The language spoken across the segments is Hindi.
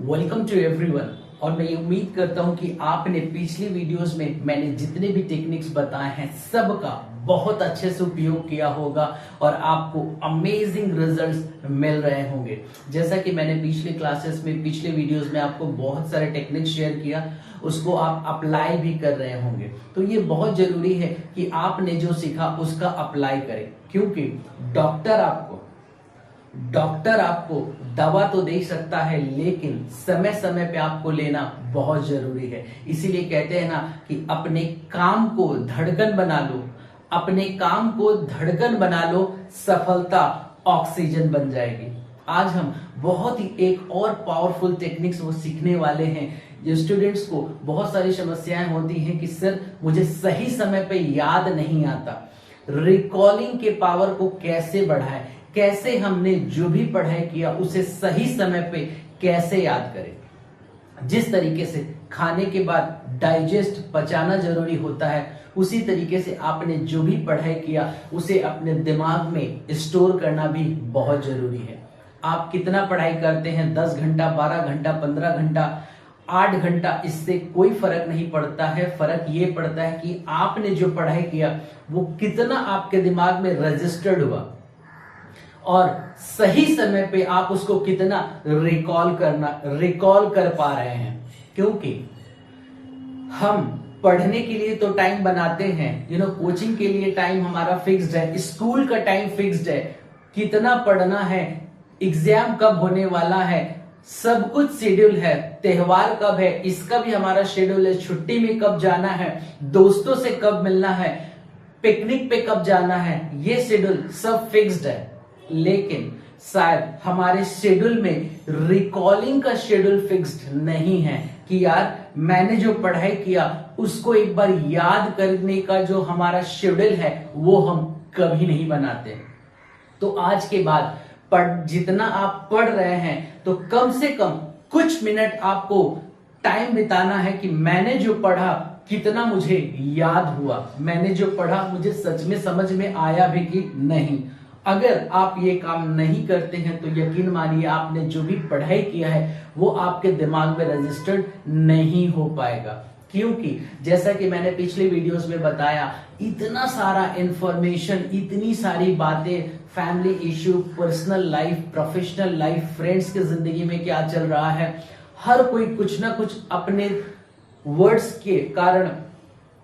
Welcome to everyone. और मैं ये उम्मीद करता हूं कि आपने पिछली वीडियोस में मैंने जितने भी टेक्निक्स बताए हैं सबका बहुत अच्छे से उपयोग किया होगा और आपको अमेजिंग रिजल्ट्स मिल रहे होंगे। जैसा कि मैंने पिछले क्लासेस में पिछले वीडियोस में आपको बहुत सारे टेक्निक्स शेयर किया, उसको आप अप्लाई भी कर रहे होंगे। तो ये बहुत जरूरी है कि आपने जो सीखा उसका अप्लाई करें, क्योंकि डॉक्टर आपको दवा तो दे सकता है लेकिन समय समय पे आपको लेना बहुत जरूरी है। इसीलिए कहते हैं ना कि अपने काम को धड़कन बना लो, अपने काम को धड़कन बना लो, सफलता ऑक्सीजन बन जाएगी। आज हम बहुत ही एक और पावरफुल टेक्निक्स वो सीखने वाले हैं। जो स्टूडेंट्स को बहुत सारी समस्याएं होती हैं कि सर मुझे सही समय पे याद नहीं आता, रिकॉलिंग के पावर को कैसे बढ़ाएं, कैसे हमने जो भी पढ़ाई किया उसे सही समय पे कैसे याद करें। जिस तरीके से खाने के बाद डाइजेस्ट पचाना जरूरी होता है, उसी तरीके से आपने जो भी पढ़ाई किया उसे अपने दिमाग में स्टोर करना भी बहुत जरूरी है। आप कितना पढ़ाई करते हैं, 10 घंटा, 12 घंटा, 15 घंटा, 8 घंटा, इससे कोई फर्क नहीं पड़ता है। फर्क ये पड़ता है कि आपने जो पढ़ाई किया वो कितना आपके दिमाग में रजिस्टर्ड हुआ और सही समय पे आप उसको कितना रिकॉल कर पा रहे हैं। क्योंकि हम पढ़ने के लिए तो टाइम बनाते हैं, कोचिंग के लिए टाइम हमारा फिक्स्ड है, स्कूल का टाइम फिक्स्ड है, कितना पढ़ना है, एग्जाम कब होने वाला है, सब कुछ शेड्यूल है। त्योहार कब है इसका भी हमारा शेड्यूल है, छुट्टी में कब जाना है, दोस्तों से कब मिलना है, पिकनिक पे कब जाना है, ये शेड्यूल सब फिक्स्ड है। लेकिन शायद हमारे शेड्यूल में रिकॉलिंग का शेड्यूल फिक्स्ड नहीं है कि यार मैंने जो पढ़ाई किया उसको एक बार याद करने का जो हमारा शेड्यूल है वो हम कभी नहीं बनाते। तो आज के बाद जितना आप पढ़ रहे हैं तो कम से कम कुछ मिनट आपको टाइम बिताना है कि मैंने जो पढ़ा कितना मुझे याद हुआ, मैंने जो पढ़ा मुझे सच में समझ में आया भी कि नहीं। अगर आप ये काम नहीं करते हैं तो यकीन मानिए आपने जो भी पढ़ाई किया है वो आपके दिमाग में रजिस्टर्ड नहीं हो पाएगा। क्योंकि जैसा कि मैंने पिछले वीडियोस में बताया, इतना सारा इंफॉर्मेशन, इतनी सारी बातें, family issue, personal life, professional life, friends की जिंदगी में क्या चल रहा है, हर कोई कुछ ना कुछ अपने वर्ड्स के कारण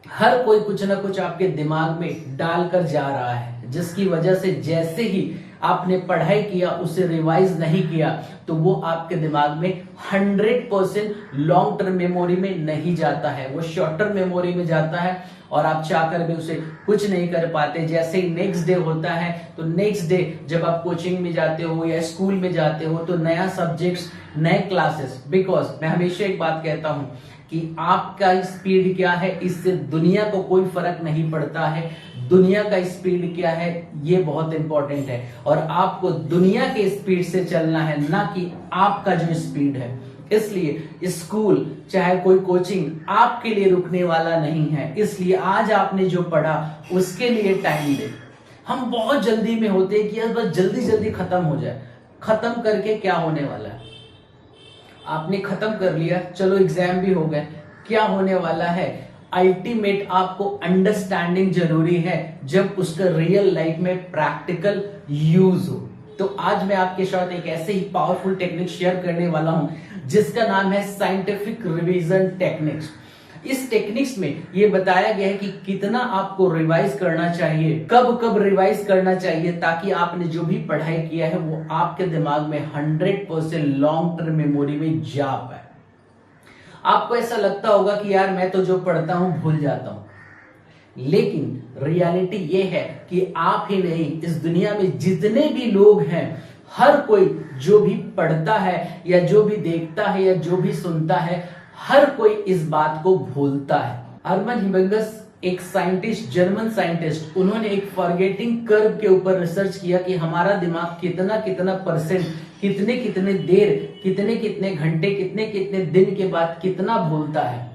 हर कोई कुछ ना कुछ आपके दिमाग में डालकर जा रहा है, जिसकी वजह से जैसे ही आपने पढ़ाई किया उसे रिवाइज नहीं किया तो वो आपके दिमाग में 100% लॉन्ग टर्म मेमोरी में नहीं जाता है, वो शॉर्ट टर्म मेमोरी में जाता है और आप चाहकर भी उसे कुछ नहीं कर पाते। जैसे ही नेक्स्ट डे होता है तो नेक्स्ट डे जब आप कोचिंग में जाते हो या स्कूल में जाते हो तो नया सब्जेक्ट्स, नए क्लासेस। बिकॉज मैं हमेशा एक बात कहता हूं कि आपका स्पीड क्या है इससे दुनिया को कोई फर्क नहीं पड़ता है, दुनिया का स्पीड क्या है ये बहुत इंपॉर्टेंट है। और आपको दुनिया के स्पीड से चलना है, ना कि आपका जो स्पीड है। इसलिए स्कूल चाहे कोई कोचिंग आपके लिए रुकने वाला नहीं है। इसलिए आज आपने जो पढ़ा उसके लिए टाइम दे। हम बहुत जल्दी में होते हैं कि यार बस जल्दी जल्दी खत्म हो जाए। खत्म करके क्या होने वाला है? आपने खत्म कर लिया, चलो एग्जाम भी हो गए, क्या होने वाला है? अल्टीमेट आपको अंडरस्टैंडिंग जरूरी है जब उसका रियल लाइफ में प्रैक्टिकल यूज हो। तो आज मैं आपके साथ एक ऐसे ही पावरफुल टेक्निक शेयर करने वाला हूं जिसका नाम है साइंटिफिक रिवीजन टेक्निक्स। इस टेक्निक्स में ये बताया गया है कि कितना आपको रिवाइज करना चाहिए, कब कब रिवाइज करना चाहिए, ताकि आपने जो भी पढ़ाई किया है वो आपके दिमाग में 100% लॉन्ग टर्म मेमोरी में जा पाए। आपको ऐसा लगता होगा कि यार मैं तो जो पढ़ता हूं भूल जाता हूं, लेकिन रियलिटी ये है कि आप ही नहीं, इस दुनिया में जितने भी लोग हैं, हर कोई जो भी पढ़ता है या जो भी देखता है या जो भी सुनता है, हर कोई इस बात को भूलता है। हर्मन हिमेंगस एक साइंटिस्ट, जर्मन साइंटिस्ट, उन्होंने एक फॉरगेटिंग कर्व के ऊपर रिसर्च किया कि हमारा दिमाग कितना कितना परसेंट, कितने कितने देर, कितने कितने घंटे, कितने कितने दिन के बाद कितना भूलता है।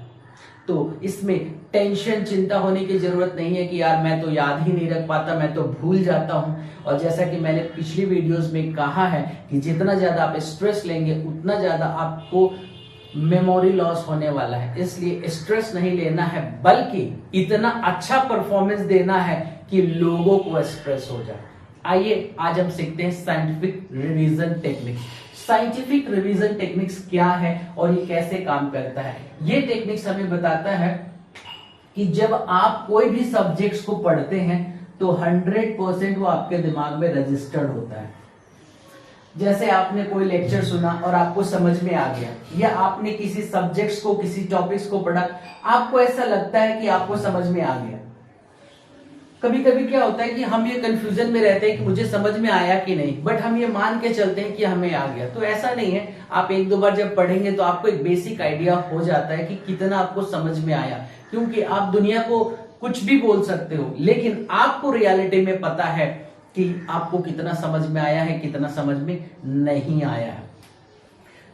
तो इसमें टेंशन चिंता होने की जरूरत नहीं है कि यार मैं तो याद ही नहीं रख पाता, मैं तो भूल जाता हूं। और जैसा कि मैंने पिछली वीडियोस में कहा है कि जितना ज्यादा आप स्ट्रेस लेंगे उतना ज्यादा आपको मेमोरी लॉस होने वाला है। इसलिए स्ट्रेस नहीं लेना है, बल्कि इतना अच्छा परफॉर्मेंस देना है कि लोगों को स्ट्रेस हो जाए। आइए आज हम सीखते हैं scientific revision technique. Scientific revision techniques क्या है और ये कैसे काम करता है। ये टेक्निक्स हमें बताता है कि जब आप कोई भी सब्जेक्ट्स को पढ़ते हैं तो 100% वो आपके दिमाग में रजिस्टर्ड होता है। जैसे आपने कोई लेक्चर सुना और आपको समझ में आ गया, या आपने किसी सब्जेक्ट्स को, किसी टॉपिक्स को पढ़ा, आपको ऐसा लगता है कि आपको समझ में आ गया। कभी कभी क्या होता है कि हम ये कंफ्यूजन में रहते हैं कि मुझे समझ में आया कि नहीं, बट हम ये मान के चलते हैं कि हमें आ गया। तो ऐसा नहीं है। आप एक दो बार जब पढ़ेंगे तो आपको एक बेसिक आइडिया हो जाता है कि कितना आपको समझ में आया, क्योंकि आप दुनिया को कुछ भी बोल सकते हो, लेकिन आपको रियलिटी में पता है कि आपको कितना समझ में आया है, कितना समझ में नहीं आया है।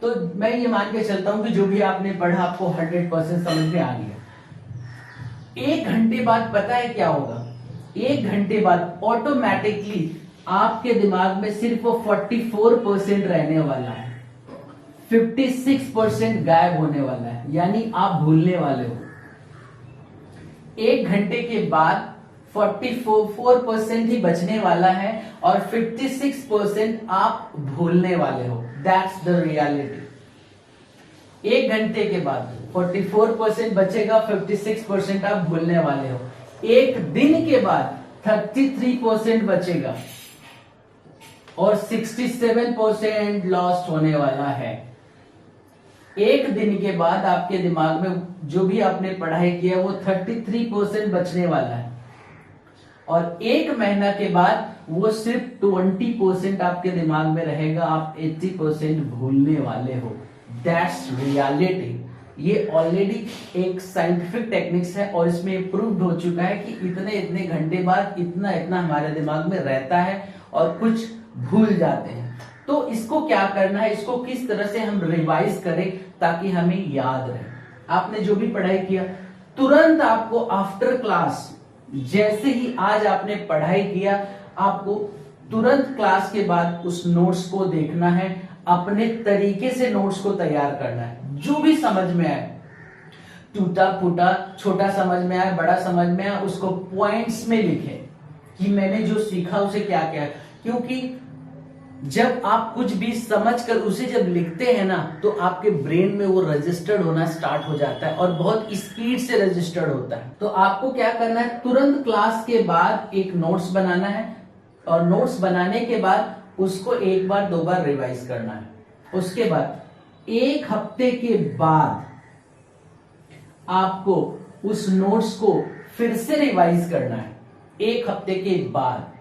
तो मैं ये मान के चलता हूं कि जो भी आपने पढ़ा आपको 100% समझ में आ गया। 1 घंटे बाद पता है क्या होगा? 1 घंटे बाद ऑटोमेटिकली आपके दिमाग में सिर्फ 44% रहने वाला है, 56% गायब होने वाला है, यानी आप भूलने वाले हो। 1 घंटे के बाद 44% ही बचने वाला है और 56% आप भूलने वाले हो। That's the reality. 1 घंटे के बाद 44% बचेगा, 56% आप भूलने वाले हो। 1 दिन के बाद 33% बचेगा और 67% लॉस्ट होने वाला है। 1 दिन के बाद आपके दिमाग में जो भी आपने पढ़ाई किया वो 33% बचने वाला है और 1 महीना के बाद वो सिर्फ 20% आपके दिमाग में रहेगा। आप 80% भूलने वाले हो। That's reality. ये ऑलरेडी एक साइंटिफिक टेक्निक्स है और इसमें प्रूव्ड हो चुका है कि इतने इतने घंटे बाद इतना इतना हमारे दिमाग में रहता है और कुछ भूल जाते हैं। तो इसको क्या करना है, इसको किस तरह से हम रिवाइज करें ताकि हमें याद रहे। आपने जो भी पढ़ाई किया तुरंत आपको आफ्टर क्लास, जैसे ही आज आपने पढ़ाई किया, आपको तुरंत क्लास के बाद उस नोट्स को देखना है, अपने तरीके से नोट्स को तैयार करना है। जो भी समझ में आए, टूटा फूटा, छोटा समझ में आए, बड़ा समझ में आए, उसको पॉइंट्स में लिखें कि मैंने जो सीखा उसे क्या क्या। क्योंकि जब आप कुछ भी समझकर उसे जब लिखते हैं ना, तो आपके ब्रेन में वो रजिस्टर्ड होना स्टार्ट हो जाता है और बहुत स्पीड से रजिस्टर्ड होता है। तो आपको क्या करना है, तुरंत क्लास के बाद एक नोट्स बनाना है और नोट्स बनाने के बाद उसको 1 बार 2 बार रिवाइज करना है। उसके बाद 1 हफ्ते के बाद आपको उस नोट्स को फिर से रिवाइज करना है, 1 हफ्ते के बाद।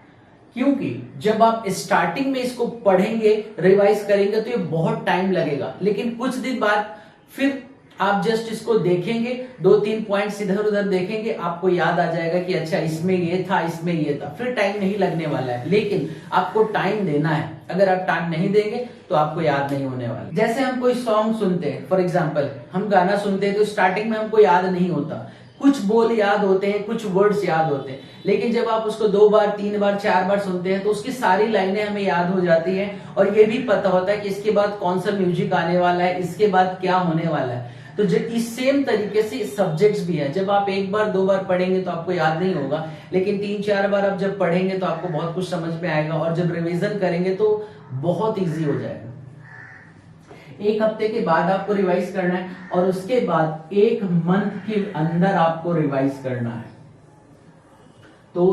क्योंकि जब आप स्टार्टिंग में इसको पढ़ेंगे, रिवाइज करेंगे तो ये बहुत टाइम लगेगा, लेकिन कुछ दिन बाद फिर आप जस्ट इसको देखेंगे, 2-3 पॉइंट्स इधर उधर देखेंगे, आपको याद आ जाएगा कि अच्छा इसमें ये था, इसमें ये था। फिर टाइम नहीं लगने वाला है, लेकिन आपको टाइम देना है। अगर आप टाइम नहीं देंगे तो आपको याद नहीं होने वाला। जैसे हम कोई सॉन्ग सुनते हैं, फॉर एग्जाम्पल हम गाना सुनते हैं तो स्टार्टिंग में हमको याद नहीं होता, कुछ बोल याद होते हैं, कुछ वर्ड्स याद होते हैं, लेकिन जब आप उसको 2 बार 3 बार 4 बार सुनते हैं तो उसकी सारी लाइनें हमें याद हो जाती हैं और ये भी पता होता है कि इसके बाद कौन सा म्यूजिक आने वाला है, इसके बाद क्या होने वाला है। तो इस सेम तरीके से सब्जेक्ट्स भी है। जब आप 1 बार 2 बार पढ़ेंगे तो आपको याद नहीं होगा, लेकिन 3-4 बार आप जब पढ़ेंगे तो आपको बहुत कुछ समझ में आएगा और जब रिवीजन करेंगे तो बहुत इजी हो जाएगा। 1 हफ्ते के बाद आपको रिवाइज करना है और उसके बाद 1 मंथ के अंदर आपको रिवाइज करना है। तो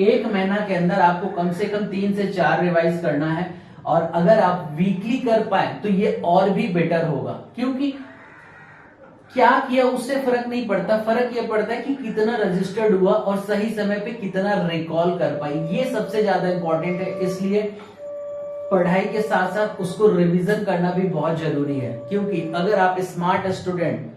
1 महीना के अंदर आपको कम से कम 3 से 4 रिवाइज करना है और अगर आप वीकली कर पाए तो ये और भी बेटर होगा। क्योंकि क्या किया उससे फर्क नहीं पड़ता, फर्क ये पड़ता है कि कितना रजिस्टर्ड हुआ और सही समय पे कितना रिकॉल कर पाई। ये सबसे ज्यादा इंपॉर्टेंट है। इसलिए पढ़ाई के साथ साथ उसको रिवीजन करना भी बहुत जरूरी है। क्योंकि अगर आप स्मार्ट स्टूडेंट,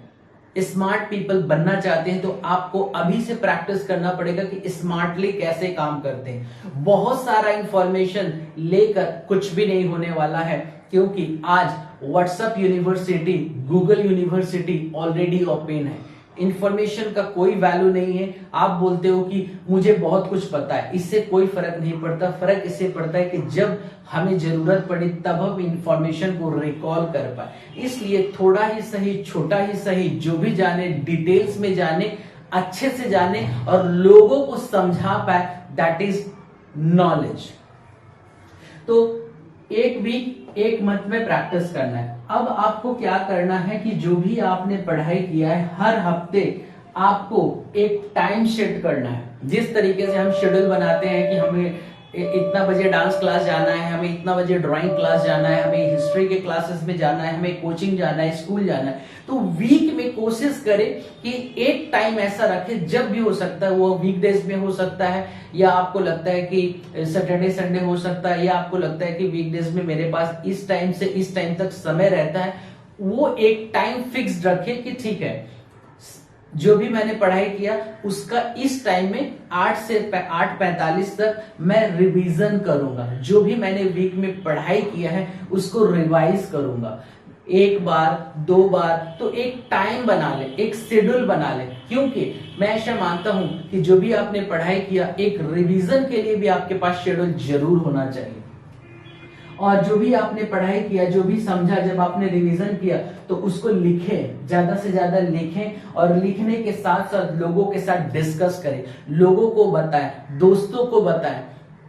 स्मार्ट पीपल बनना चाहते हैं तो आपको अभी से प्रैक्टिस करना पड़ेगा कि स्मार्टली कैसे काम करते हैं। बहुत सारा इंफॉर्मेशन लेकर कुछ भी नहीं होने वाला है, क्योंकि आज WhatsApp university, Google university already open है। इंफॉर्मेशन का कोई वैल्यू नहीं है। आप बोलते हो कि मुझे बहुत कुछ पता है, इससे कोई फर्क नहीं पड़ता। फर्क इससे पड़ता है कि जब हमें जरूरत पड़ी तब हम इंफॉर्मेशन को रिकॉल कर पाए। इसलिए थोड़ा ही सही, छोटा ही सही, जो भी जाने डिटेल्स में जाने, अच्छे से जाने और लोगों को समझा पाए, दैट इज नॉलेज। तो एक वीक एक मंथ में प्रैक्टिस करना है। अब आपको क्या करना है कि जो भी आपने पढ़ाई किया है हर हफ्ते आपको एक टाइम सेट करना है। जिस तरीके से हम शेड्यूल बनाते हैं कि हमें इतना बजे डांस क्लास जाना है, हमें इतना बजे ड्राइंग क्लास जाना है, हमें हिस्ट्री के क्लासेस में जाना है, हमें कोचिंग जाना है, स्कूल जाना है, तो वीक में कोशिश करें कि एक टाइम ऐसा रखें जब भी हो सकता है। वो वीकडेज में हो सकता है, या आपको लगता है कि सैटरडे संडे हो सकता है, या आपको लगता है कि वीकडेज में मेरे पास इस टाइम से इस टाइम तक समय रहता है। वो एक टाइम फिक्स रखें कि ठीक है, जो भी मैंने पढ़ाई किया उसका इस टाइम में 8 से 8:45 तक मैं रिवीजन करूंगा। जो भी मैंने वीक में पढ़ाई किया है उसको रिवाइज करूंगा, एक बार 2 बार। तो एक टाइम बना ले, एक शेड्यूल बना ले, क्योंकि मैं ऐसा मानता हूं कि जो भी आपने पढ़ाई किया एक रिवीजन के लिए भी आपके पास शेड्यूल जरूर होना चाहिए। और जो भी आपने पढ़ाई किया, जो भी समझा, जब आपने रिवीजन किया तो उसको लिखें, ज्यादा से ज्यादा लिखें, और लिखने के साथ साथ लोगों के साथ डिस्कस करें, लोगों को बताएं, दोस्तों को बताएं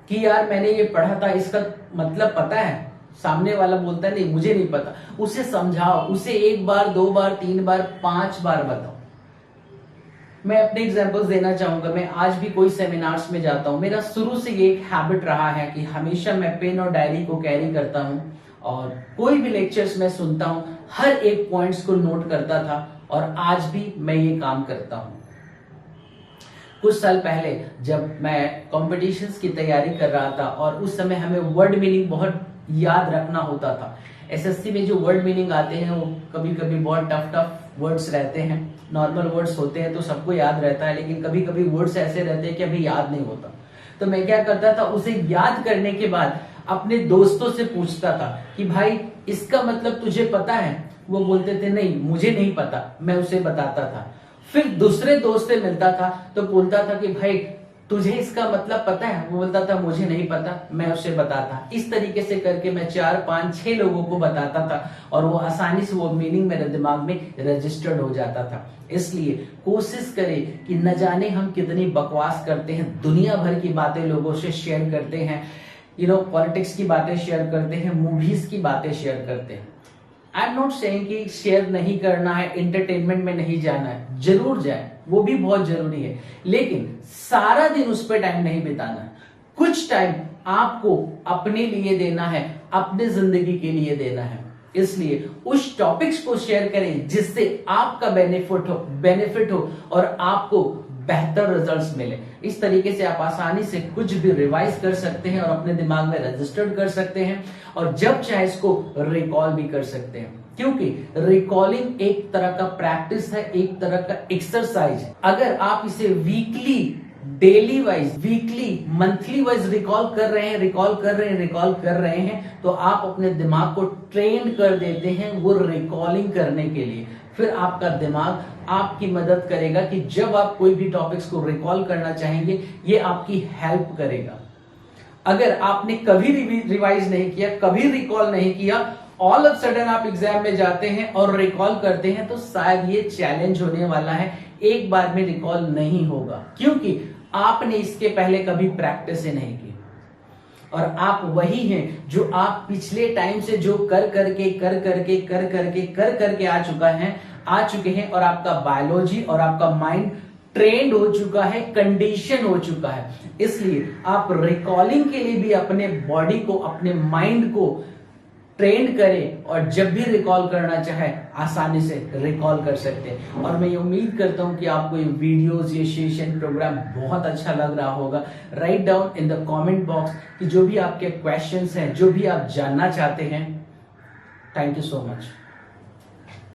कि यार मैंने ये पढ़ा था, इसका मतलब पता है। सामने वाला बोलता है नहीं मुझे नहीं पता, उसे समझाओ, उसे 1 बार 2 बार 3 बार 5 बार बताओ। मैं अपने एग्जांपल्स देना चाहूंगा। मैं आज भी कोई सेमिनार्स में जाता हूं, मेरा शुरू से ये एक हैबिट रहा है कि हमेशा मैं पेन और डायरी को कैरी करता हूं, और कोई भी लेक्चर्स मैं सुनता हूं हर एक पॉइंट्स को नोट करता था, और आज भी मैं ये काम करता हूं। कुछ साल पहले जब मैं कॉम्पिटिशन्स की तैयारी कर रहा था, और उस समय हमें वर्ड मीनिंग बहुत याद रखना होता था। एसएससी में जो वर्ड मीनिंग आते हैं वो कभी कभी बहुत टफ वर्ड्स रहते हैं। नॉर्मल वर्ड्स होते हैं तो सबको याद रहता है, लेकिन कभी कभी वर्ड्स ऐसे रहते हैं कि अभी याद नहीं होता। तो मैं क्या करता था, उसे याद करने के बाद अपने दोस्तों से पूछता था कि भाई इसका मतलब तुझे पता है? वो बोलते थे नहीं मुझे नहीं पता, मैं उसे बताता था। फिर दूसरे दोस्त से मिलता था तो बोलता था कि भाई तुझे इसका मतलब पता है? वो बोलता था मुझे नहीं पता, मैं उसे बताता। इस तरीके से करके मैं 4 5 6 लोगों को बताता था, और वो आसानी से वो मीनिंग मेरे दिमाग में रजिस्टर्ड हो जाता था। इसलिए कोशिश करें कि न जाने हम कितनी बकवास करते हैं, दुनिया भर की बातें लोगों से शेयर करते हैं, पॉलिटिक्स की बातें शेयर करते हैं, मूवीज की बातें शेयर करते हैं। आई एम नॉट सेइंग कि शेयर नहीं करना है, एंटरटेनमेंट में नहीं जाना है, जरूर जाए, वो भी बहुत जरूरी है, लेकिन सारा दिन उस पर टाइम नहीं बिताना है। कुछ टाइम आपको अपने लिए देना है, अपने जिंदगी के लिए देना है। इसलिए उस टॉपिक्स को शेयर करें जिससे आपका बेनिफिट हो और आपको बेहतर रिजल्ट्स मिले। इस तरीके से आप आसानी से कुछ भी रिवाइज कर सकते हैं और अपने दिमाग में रजिस्टर्ड कर सकते हैं, और जब चाहे इसको रिकॉल भी कर सकते हैं, क्योंकि रिकॉलिंग एक तरह का प्रैक्टिस है, एक तरह का एक्सरसाइज है। अगर आप इसे weekly, daily wise, weekly, monthly wise recall कर रहे हैं तो आप अपने दिमाग को ट्रेन कर देते हैं वो रिकॉलिंग करने के लिए। फिर आपका दिमाग आपकी मदद करेगा कि जब आप कोई भी टॉपिक्स को रिकॉल करना चाहेंगे, ये आपकी हेल्प करेगा। अगर आपने कभी रिवाइज नहीं किया, कभी रिकॉल नहीं किया, ऑल ऑफ सडन आप एग्जाम में जाते हैं और रिकॉल करते हैं, तो शायद ये चैलेंज होने वाला है, एक बार में रिकॉल नहीं होगा, क्योंकि आपने इसके पहले कभी प्रैक्टिस ही नहीं की। और आप वही हैं जो आप पिछले टाइम से जो कर करके आ चुके हैं, और आपका बायोलॉजी और आपका माइंड ट्रेंड हो चुका है, कंडीशन हो चुका है। इसलिए आप रिकॉलिंग के लिए भी अपने बॉडी को, अपने माइंड को ट्रेंड करें, और जब भी रिकॉल करना चाहे आसानी से रिकॉल कर सकते हैं। और मैं ये उम्मीद करता हूं कि आपको ये वीडियोस, ये सेशन, प्रोग्राम बहुत अच्छा लग रहा होगा। Write down in the comment box कि जो भी आपके क्वेश्चंस हैं, जो भी आप जानना चाहते हैं। Thank you so much.